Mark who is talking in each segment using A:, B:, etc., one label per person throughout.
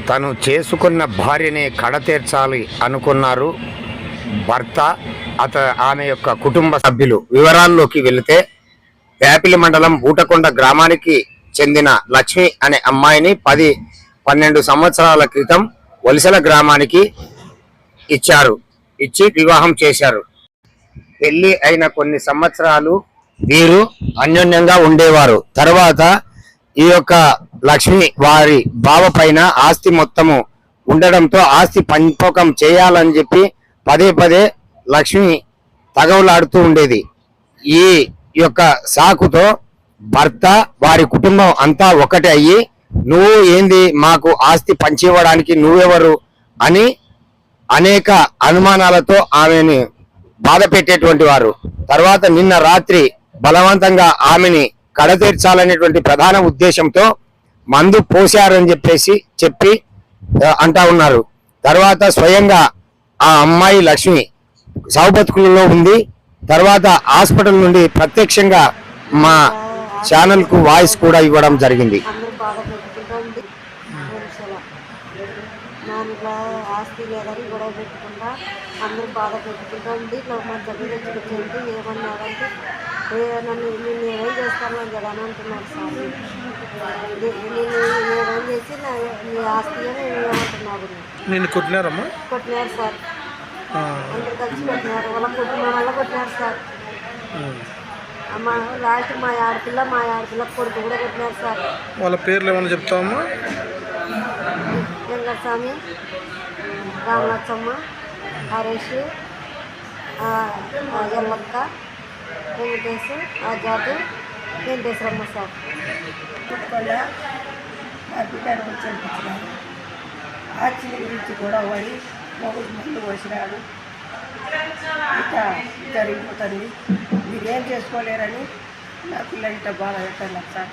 A: తను చేసుకున్న భార్యని కడతీర్చాలి అనుకున్నారు భర్త, ఆమె యొక్క కుటుంబ సభ్యులు. వివరాల్లోకి వెళితే వేపిలి మండలం బూటకొండ గ్రామానికి చెందిన లక్ష్మి అనే అమ్మాయిని 10-12 సంవత్సరాల క్రితం వలసల గ్రామానికి ఇచ్చి వివాహం చేశారు. పెళ్లి అయిన కొన్ని సంవత్సరాలు వీరు అన్యోన్యంగా ఉండేవారు. తర్వాత ఈ యొక్క లక్ష్మి వారి బావ పైన ఆస్తి మొత్తము ఉండడంతో ఆస్తి పంపకం చేయాలని చెప్పి పదే లక్ష్మి తగవులాడుతూ ఉండేది. ఈ యొక్క సాకుతో భర్త వారి కుటుంబం అంతా ఒకటి అయ్యి, నువ్వు ఏంది మాకు ఆస్తి పంచివ్వడానికి, నువ్వెవరు అని అనేక అనుమానాలతో ఆమెని బాధ పెట్టేటువంటి వారు. తర్వాత నిన్న రాత్రి బలవంతంగా ఆమెని కడతీర్చాలనేటువంటి ప్రధాన ఉద్దేశంతో మందు పోశారని చెప్పి అంటా ఉన్నారు. తర్వాత స్వయంగా ఆ అమ్మాయి లక్ష్మి సౌబతుకులలో ఉంది. తర్వాత హాస్పిటల్ నుండి ప్రత్యక్షంగా మా ఛానల్ కు వాయిస్ కూడా ఇవ్వడం జరిగింది.
B: ఆస్తి లేదని గొడవ పెట్టుకుంటా అందరూ బాధ పెట్టుకుంటా ఉంది. ఇట్లా మా దగ్గర తెచ్చుకొచ్చేది ఏమన్నారంటే నన్ను ఏమేం చేస్తాను అని అని అంటున్నారు సార్. నేను ఏమేం చేసి నీ ఆస్తి అని ఏమంటున్నారు.
C: నేను కొట్టినారమ్మా?
B: కొట్టినారు సార్, అందరు కలిసి కొట్టినారు. వాళ్ళ కుటుంబం వల్ల కొట్టినారు సార్. లాస్ట్ మా ఆడపిల్ల కొడుకు కూడా కొట్టినారు సార్.
C: వాళ్ళ పేర్లు ఏమన్నా చెప్తామమ్మా?
B: వెంకటస్వామి, రామలచ్చమ్మ, హరీష్, ఎల్లక్క, వెంకటేశ్, ఆజాద్, వెంకటేశ్వరమ్మ సార్.
D: పుట్టుకొండ మా బిడ్డను చనిపించినారు. ఆస్తి గురించి గొడవ పడి మొగుడు ముందు పోసినాడు. ఇట్లా జరిగిపోతుంది, మీరేం చేసుకోలేరని నా పిల్ల ఇట్లా బాధ పెట్టాను సార్.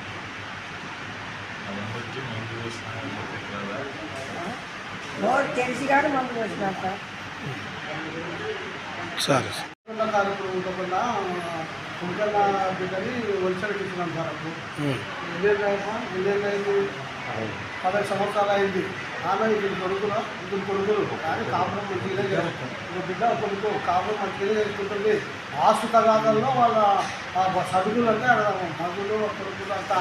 D: నోరు తెలిసి కానీ మందు పోసినారు సార్.
C: సరే
E: ఉండకుండా బిడ్డని వలసలకు ఇచ్చినాం సార్. అప్పుడు ఇదేళ్ళైంది 10 సంవత్సరాలు అయింది. ఆమె ఇద్దరు కొడుకులు కానీ కాపురం మంచిగానే చేస్తుంది. ఒక బిడ్డ కొడుకు కాపురం మంచిగానే చేసుకుంటుంది. ఆస్తు తగాదాల్లో వాళ్ళ సభ్యులు అంటే మగులు కొడుకులు అంతా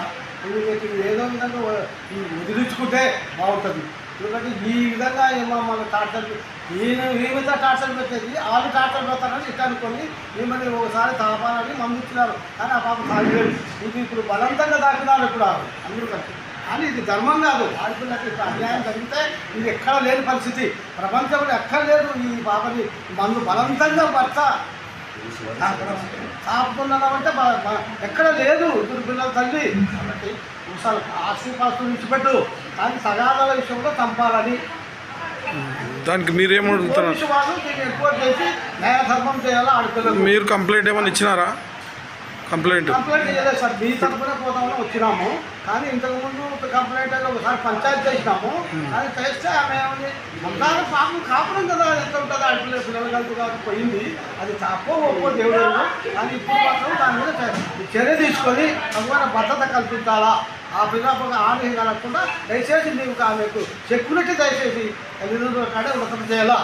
E: ఏదో విధంగా వదిలించుకుంటే బాగుంటుంది. ఎందుకంటే ఈ విధంగా ఏమో మన టార్చర్ ఏమైతే టార్చర్ పెట్టేది వాళ్ళు టార్చర్ పెడతారని ఇట్లా అనుకొని ఏమని ఒకసారి తాపాలని పంపించినారు. కానీ ఆ పాప తాగలేదు. ఇది ఇప్పుడు బలవంతంగా తాకినారు ఇప్పుడు అందరూ కలిసి. కానీ ఇది ధర్మం కాదు. ఆడపిల్లకి ఇప్పుడు అన్యాయం జరిగితే ఇది ఎక్కడ లేని పరిస్థితి, ప్రపంచంలో ఎక్కడ లేదు. ఈ పాపని మందు బలవంతంగా భర్త తాపుతున్నామంటే ఎక్కడ లేదు. ఇద్దరు పిల్లల తల్లి కాబట్టి ఒకసారి ఆస్తిపాస్తులు విడిచిపెట్టు, కానీ తగాదాల విషయంలో చంపాలని
C: దానికి మీరేమడుగుతున్నారు?
E: వాళ్ళు దీన్ని ఎక్కువ చేసి న్యాయధర్మం చేయాలా ఆడపిల్లలు.
C: మీరు కంప్లైంట్ ఏమైనా ఇచ్చినారా? కంప్లైంట్
E: చేయలేదు సార్. మీ తరఫున పోదామని వచ్చినాము, కానీ ఇంతకుముందు కంప్లైంట్ అయితే ఒకసారి పంచాయతీ చేసినాము. అది చేస్తే ఆమె ఏమని మొత్తాన్ని పాపం కాపురం కదా, ఎంత ఉంటుందో ఆడపిల్ల పిల్లలు కలిసి కాదు పోయింది. అది తప్పో ఒప్పో దేవుడు. కానీ ఇప్పుడు మాత్రం దాని మీద చర్య తీసుకొని తగిన భద్రత కల్పించాలా. ఆ పిల్లలకు ఆమె కలగకుండా దయచేసి మీకు ఆమెకు సెక్యూరిటీ దయచేసి తల్లిదండ్రుల కాడే ఉన్నతం చేయాలా.